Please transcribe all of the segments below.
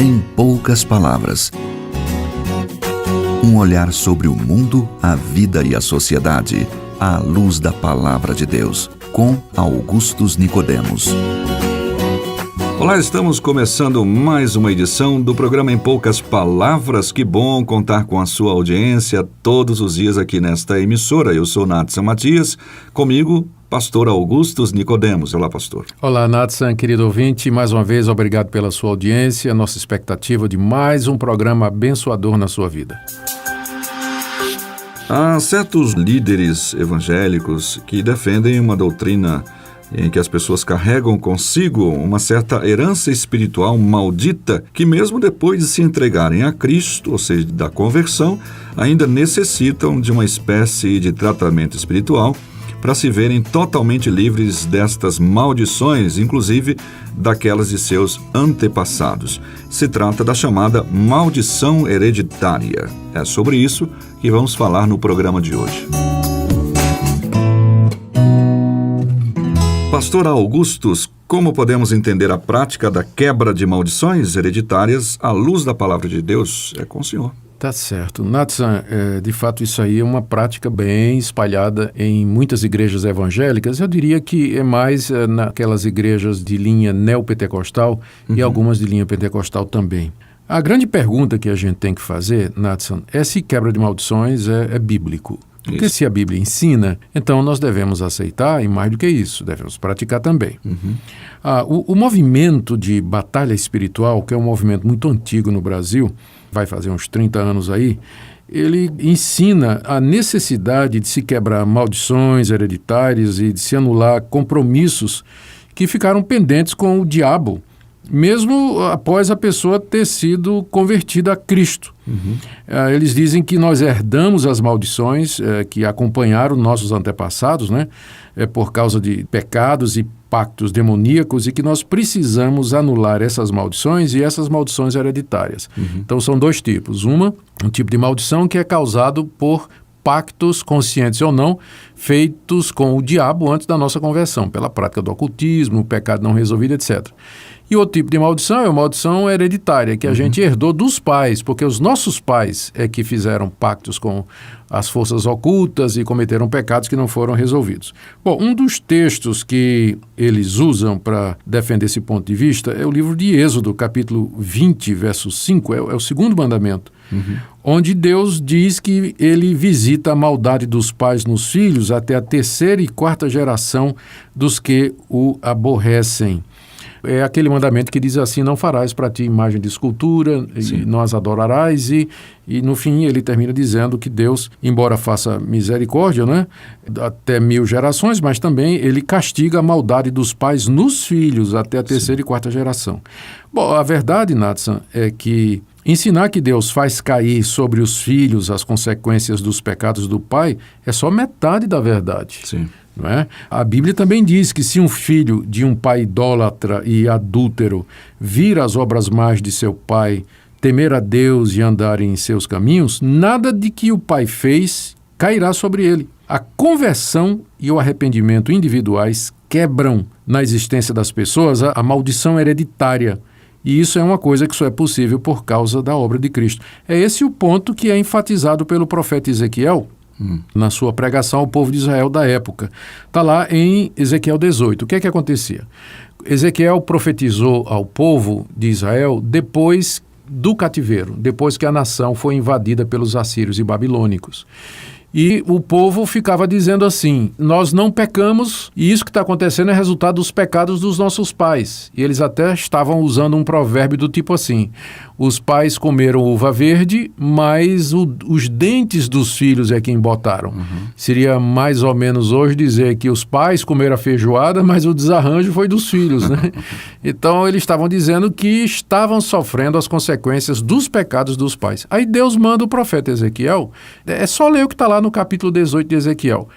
Em poucas palavras. Um olhar sobre o mundo, a vida e a sociedade, à luz da Palavra de Deus, com Augustus Nicodemos. Olá, estamos começando mais uma edição do programa Em Poucas Palavras. Que bom contar com a sua audiência todos os dias aqui nesta emissora. Eu sou Natsan Matias, comigo, pastor Augustus Nicodemos. Olá, pastor. Olá, Natsan, querido ouvinte. Mais uma vez, obrigado pela sua audiência. Nossa expectativa de mais um programa abençoador na sua vida. Há certos líderes evangélicos que defendem uma doutrina em que as pessoas carregam consigo uma certa herança espiritual maldita que mesmo depois de se entregarem a Cristo, ou seja, da conversão, ainda necessitam de uma espécie de tratamento espiritual para se verem totalmente livres destas maldições, inclusive daquelas de seus antepassados. Se trata da chamada maldição hereditária. É sobre isso que vamos falar no programa de hoje. Pastor Augustus, como podemos entender a prática da quebra de maldições hereditárias à luz da Palavra de Deus? É com o senhor. Tá certo. Natsan, de fato isso aí é uma prática bem espalhada em muitas igrejas evangélicas. Eu diria que é mais naquelas igrejas de linha neopentecostal e algumas de linha pentecostal também. A grande pergunta que a gente tem que fazer, Natsan, é se quebra de maldições é bíblico. Porque se a Bíblia ensina, então nós devemos aceitar, e mais do que isso, devemos praticar também. O movimento de batalha espiritual, que é um movimento muito antigo no Brasil, vai fazer uns 30 anos aí, ele ensina a necessidade de se quebrar maldições hereditárias e de se anular compromissos que ficaram pendentes com o diabo, mesmo após a pessoa ter sido convertida a Cristo. Eles dizem que nós herdamos as maldições que acompanharam nossos antepassados, né, por causa de pecados e pactos demoníacos, e que nós precisamos anular essas maldições e essas maldições hereditárias. Então são dois tipos. Um tipo de maldição que é causado por pactos, conscientes ou não, feitos com o diabo antes da nossa conversão, pela prática do ocultismo, o pecado não resolvido, etc. E outro tipo de maldição é a maldição hereditária, que a gente herdou dos pais, porque os nossos pais é que fizeram pactos com as forças ocultas e cometeram pecados que não foram resolvidos. Bom, um dos textos que eles usam para defender esse ponto de vista é o livro de Êxodo, capítulo 20, verso 5, é o segundo mandamento, onde Deus diz que ele visita a maldade dos pais nos filhos até a terceira e quarta geração dos que o aborrecem. É aquele mandamento que diz assim: não farás para ti imagem de escultura, e não as adorarás, e no fim ele termina dizendo que Deus, embora faça misericórdia, né, até 1000 gerações, mas também ele castiga a maldade dos pais nos filhos até a terceira e quarta geração. Bom, a verdade, Natsan, é que ensinar que Deus faz cair sobre os filhos as consequências dos pecados do pai é só metade da verdade. Sim. Não é? A Bíblia também diz que se um filho de um pai idólatra e adúltero vir as obras más de seu pai, temer a Deus e andar em seus caminhos, nada de que o pai fez cairá sobre ele. A conversão e o arrependimento individuais quebram na existência das pessoas a maldição hereditária. E isso é uma coisa que só é possível por causa da obra de Cristo. É esse o ponto que é enfatizado pelo profeta Ezequiel na sua pregação ao povo de Israel da época. Está lá em Ezequiel 18. O que é que acontecia? Ezequiel profetizou ao povo de Israel depois do cativeiro, depois que a nação foi invadida pelos assírios e babilônicos. E o povo ficava dizendo assim: nós não pecamos, e isso que está acontecendo é resultado dos pecados dos nossos pais. E eles até estavam usando um provérbio do tipo assim: os pais comeram uva verde, mas os dentes dos filhos é quem botaram. Seria mais ou menos hoje dizer que os pais comeram a feijoada, mas o desarranjo foi dos filhos, né? Então eles estavam dizendo que estavam sofrendo as consequências dos pecados dos pais. Aí Deus manda o profeta Ezequiel, é só ler o que está lá no capítulo 18 de Ezequiel: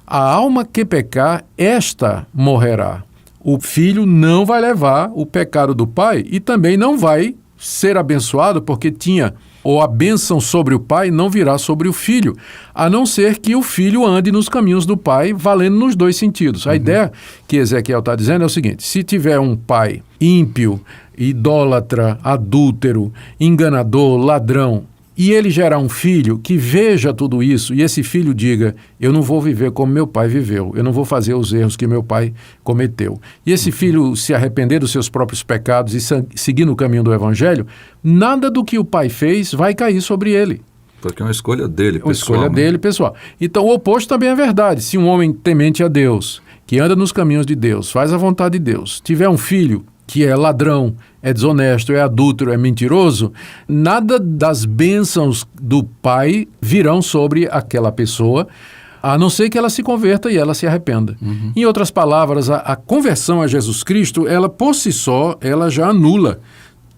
a alma que pecar, esta morrerá. O filho não vai levar o pecado do pai e também não vai ser abençoado, porque tinha ou a bênção sobre o pai não virá sobre o filho, a não ser que o filho ande nos caminhos do pai, valendo nos dois sentidos. A ideia que Ezequiel está dizendo é o seguinte: se tiver um pai ímpio idólatra, adúltero, enganador, ladrão, e ele gerar um filho que veja tudo isso e esse filho diga: eu não vou viver como meu pai viveu, eu não vou fazer os erros que meu pai cometeu. E esse filho se arrepender dos seus próprios pecados e seguir no caminho do Evangelho, nada do que o pai fez vai cair sobre ele. Porque é uma escolha dele, pessoal. Uma escolha dele, pessoal. Então o oposto também é verdade. Se um homem temente a Deus, que anda nos caminhos de Deus, faz a vontade de Deus, tiver um filho que é ladrão, é desonesto, é adúltero, é mentiroso, nada das bênçãos do pai virão sobre aquela pessoa, a não ser que ela se converta e ela se arrependa. Em outras palavras, a conversão a Jesus Cristo, ela por si só, ela já anula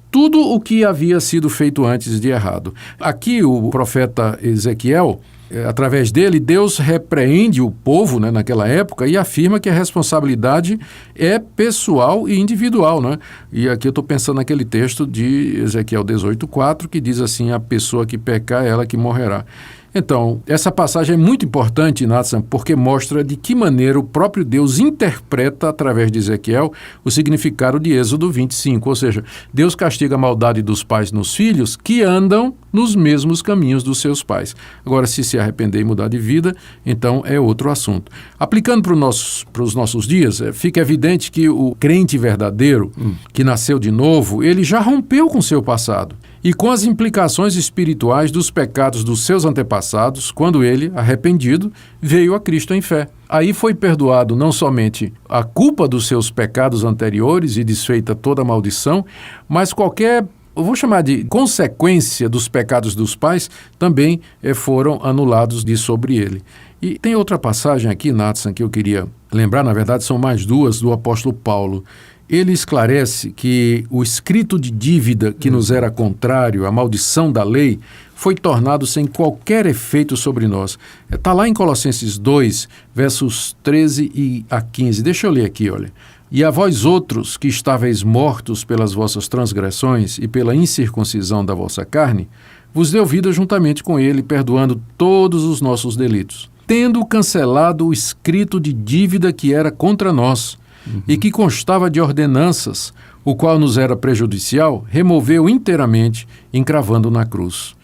tudo o que havia sido feito antes de errado. Aqui o profeta Ezequiel, através dele, Deus repreende o povo, né, naquela época, e afirma que a responsabilidade é pessoal e individual, né? E aqui eu estou pensando naquele texto de Ezequiel 18:4, que diz assim: a pessoa que pecar, ela que morrerá. Então, essa passagem é muito importante, Nathan, porque mostra de que maneira o próprio Deus interpreta, através de Ezequiel, o significado de Êxodo 25. Ou seja, Deus castiga a maldade dos pais nos filhos que andam nos mesmos caminhos dos seus pais. Agora, se arrepender e mudar de vida, então é outro assunto. Aplicando para os nossos dias, fica evidente que o crente verdadeiro, que nasceu de novo, ele já rompeu com o seu passado e com as implicações espirituais dos pecados dos seus antepassados, quando ele, arrependido, veio a Cristo em fé. Aí foi perdoado não somente a culpa dos seus pecados anteriores e desfeita toda a maldição, mas qualquer, eu vou chamar de consequência dos pecados dos pais, também foram anulados de sobre ele. E tem outra passagem aqui, Nathan, que eu queria lembrar, na verdade são mais duas, do apóstolo Paulo. Ele esclarece que o escrito de dívida que nos era contrário, a maldição da lei, foi tornado sem qualquer efeito sobre nós. Está lá em Colossenses 2, versos 13 a 15. Deixa eu ler aqui, olha. E a vós outros que estáveis mortos pelas vossas transgressões e pela incircuncisão da vossa carne, vos deu vida juntamente com ele, perdoando todos os nossos delitos, tendo cancelado o escrito de dívida que era contra nós, e que constava de ordenanças, o qual nos era prejudicial, removeu inteiramente, encravando na cruz.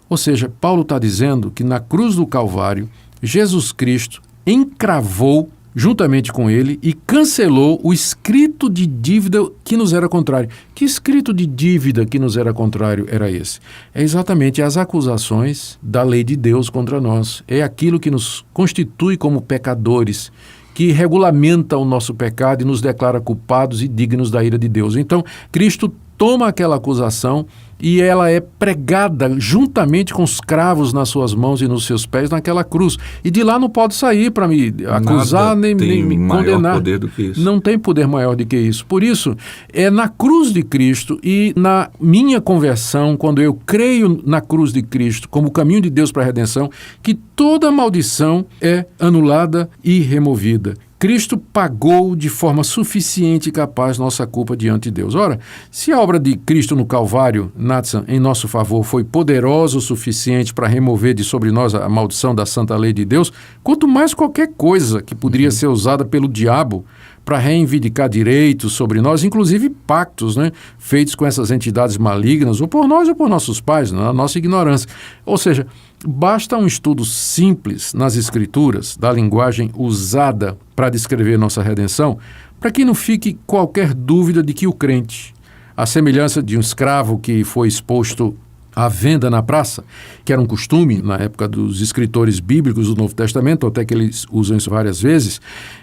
Ou seja, Paulo está dizendo que na cruz do Calvário, Jesus Cristo encravou juntamente com ele e cancelou o escrito de dívida que nos era contrário. Que escrito de dívida que nos era contrário era esse? É exatamente as acusações da lei de Deus contra nós. É aquilo que nos constitui como pecadores, que regulamenta o nosso pecado e nos declara culpados e dignos da ira de Deus. Então, Cristo toma aquela acusação e ela é pregada juntamente com os cravos nas suas mãos e nos seus pés naquela cruz. E de lá não pode sair para me acusar nem me condenar. Poder do que isso. Não tem poder maior do que isso. Por isso, é na cruz de Cristo e na minha conversão, quando eu creio na cruz de Cristo como o caminho de Deus para a redenção, que toda maldição é anulada e removida. Cristo pagou de forma suficiente e capaz nossa culpa diante de Deus. Ora, se a obra de Cristo no Calvário, Nathan, em nosso favor, foi poderosa o suficiente para remover de sobre nós a maldição da santa lei de Deus, quanto mais qualquer coisa que poderia ser usada pelo diabo para reivindicar direitos sobre nós, inclusive pactos, né, feitos com essas entidades malignas, ou por nós ou por nossos pais, na nossa ignorância. Ou seja, basta um estudo simples nas Escrituras, da linguagem usada para descrever nossa redenção, para que não fique qualquer dúvida de que o crente, à semelhança de um escravo que foi exposto à venda na praça, que era um costume na época dos escritores bíblicos do Novo Testamento, até que eles usam isso várias vezes.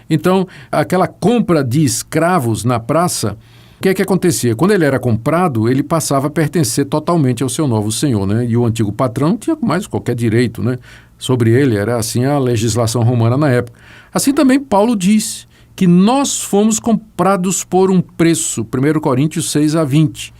Então, aquela compra de escravos na praça, o que é que acontecia? Quando ele era comprado, ele passava a pertencer totalmente ao seu novo senhor, né? E o antigo patrão não tinha mais qualquer direito, né, sobre ele. Era assim a legislação romana na época. Assim também Paulo diz que nós fomos comprados por um preço, 1 Coríntios 6:20.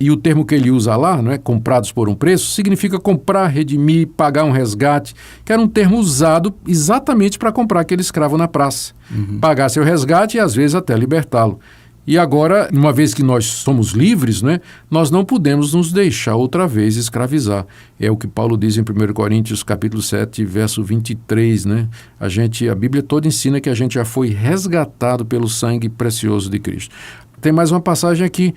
E o termo que ele usa lá, não é, comprados por um preço, significa comprar, redimir, pagar um resgate, que era um termo usado exatamente para comprar aquele escravo na praça. Pagar seu resgate e às vezes até libertá-lo. E agora, uma vez que nós somos livres, né, nós não podemos nos deixar outra vez escravizar. É o que Paulo diz em 1 Coríntios capítulo 7, verso 23. Né? A Bíblia toda ensina que a gente já foi resgatado pelo sangue precioso de Cristo. Tem mais uma passagem aqui.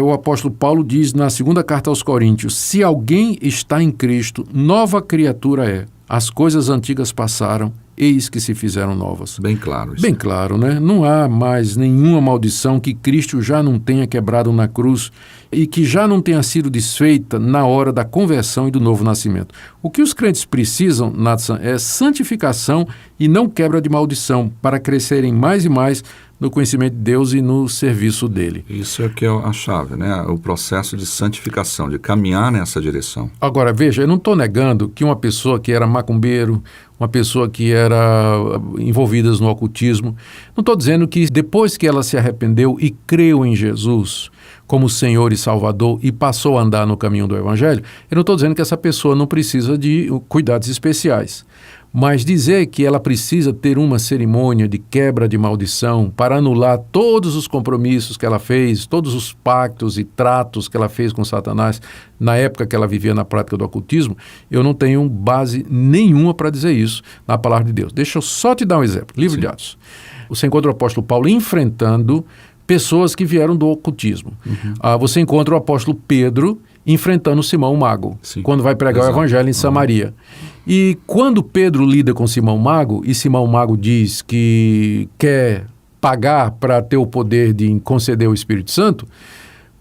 O apóstolo Paulo diz na segunda carta aos Coríntios: se alguém está em Cristo, nova criatura é. As coisas antigas passaram, eis que se fizeram novas. Bem claro isso. Bem claro, né? Não há mais nenhuma maldição que Cristo já não tenha quebrado na cruz e que já não tenha sido desfeita na hora da conversão e do novo nascimento. O que os crentes precisam, Natsan, é santificação e não quebra de maldição, para crescerem mais e mais no conhecimento de Deus e no serviço dele. Isso é que é a chave, né? O processo de santificação, de caminhar nessa direção. Agora, veja, eu não estou negando que uma pessoa que era macumbeiro, uma pessoa que era envolvida no ocultismo, não estou dizendo que depois que ela se arrependeu e creu em Jesus como Senhor e Salvador e passou a andar no caminho do Evangelho, eu não estou dizendo que essa pessoa não precisa de cuidados especiais. Mas dizer que ela precisa ter uma cerimônia de quebra de maldição para anular todos os compromissos que ela fez, todos os pactos e tratos que ela fez com Satanás na época que ela vivia na prática do ocultismo, eu não tenho base nenhuma para dizer isso na palavra de Deus. Deixa eu só te dar um exemplo. Livro de Atos. Você encontra o apóstolo Paulo enfrentando pessoas que vieram do ocultismo. Você encontra o apóstolo Pedro enfrentando Simão Mago, quando vai pregar o evangelho em Samaria. E quando Pedro lida com Simão Mago, e Simão Mago diz que quer pagar para ter o poder de conceder o Espírito Santo,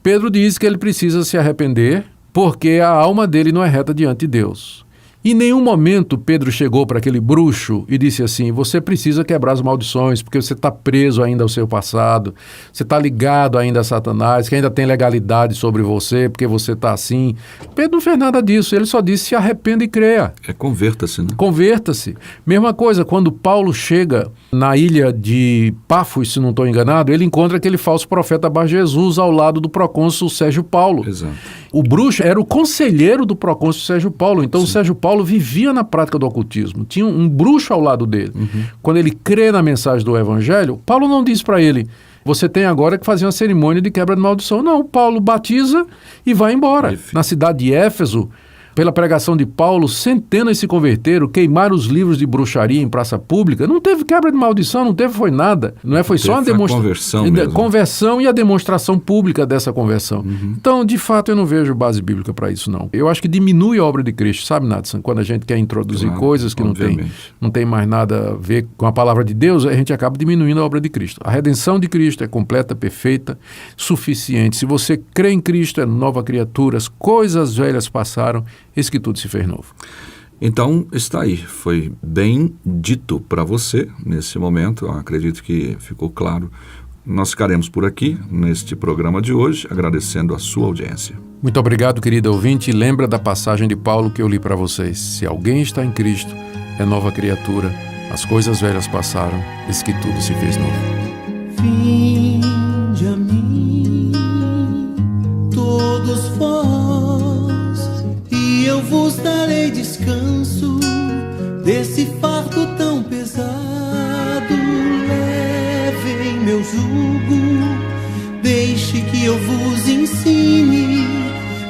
Pedro diz que ele precisa se arrepender porque a alma dele não é reta diante de Deus. Em nenhum momento Pedro chegou para aquele bruxo e disse assim: você precisa quebrar as maldições porque você está preso ainda ao seu passado, você está ligado ainda a Satanás, que ainda tem legalidade sobre você porque você está assim. Pedro não fez nada disso, ele só disse: se arrependa e creia. Converta-se, né? Converta-se. Mesma coisa, quando Paulo chega na ilha de Pafos, se não estou enganado, ele encontra aquele falso profeta Bar Jesus ao lado do procônsul Sérgio Paulo. Exato. O bruxo era o conselheiro do procônsul Sérgio Paulo, então o Sérgio Paulo vivia na prática do ocultismo, tinha um bruxo ao lado dele. Quando ele crê na mensagem do evangelho, Paulo não diz para ele: você tem agora que fazer uma cerimônia de quebra de maldição. Não, Paulo batiza e vai embora. Na cidade de Éfeso, pela pregação de Paulo, centenas se converteram, queimaram os livros de bruxaria em praça pública. Não teve quebra de maldição, não teve, foi nada. Não é, foi só uma demonstração. Conversão e a demonstração pública dessa conversão. Então, de fato, eu não vejo base bíblica para isso, não. Eu acho que diminui a obra de Cristo, sabe, Nathan? Quando a gente quer introduzir coisas que não tem mais nada a ver com a palavra de Deus, a gente acaba diminuindo a obra de Cristo. A redenção de Cristo é completa, perfeita, suficiente. Se você crê em Cristo, é nova criatura, as coisas velhas passaram, eis que tudo se fez novo. Então, está aí. Foi bem dito para você nesse momento. Eu acredito que ficou claro. Nós ficaremos por aqui neste programa de hoje, agradecendo a sua audiência. Muito obrigado, querido ouvinte. E lembra da passagem de Paulo que eu li para vocês. Se alguém está em Cristo, é nova criatura. As coisas velhas passaram, eis que tudo se fez novo. Vinde a mim, todos vós, e eu vos darei descanso desse fardo tão pesado. Levem meu jugo, deixe que eu vos ensine.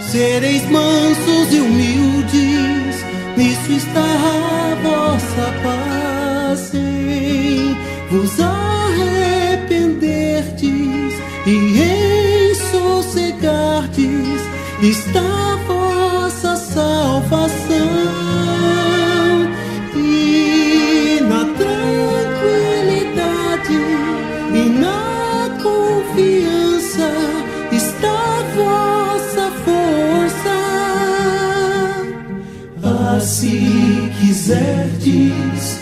Sereis mansos e humildes, nisso está a vossa paz. Em vos arrependerdes e em sossegardes está a vossa salvação. E na tranquilidade e na confiança está a vossa força. Se quiserdes,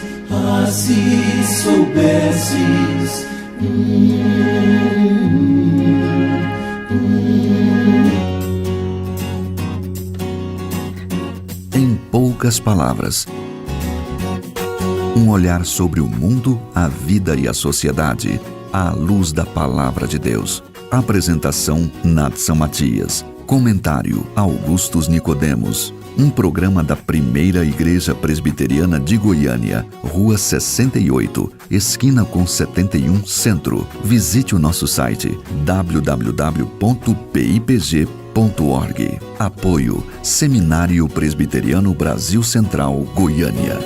se soubesses. Em poucas palavras, um olhar sobre o mundo, a vida e a sociedade, à luz da Palavra de Deus. Apresentação: Natsan Matias. Comentário: Augustus Nicodemos. Um programa da Primeira Igreja Presbiteriana de Goiânia, Rua 68, esquina com 71 Centro. Visite o nosso site www.pipg.org. Apoio: Seminário Presbiteriano Brasil Central, Goiânia.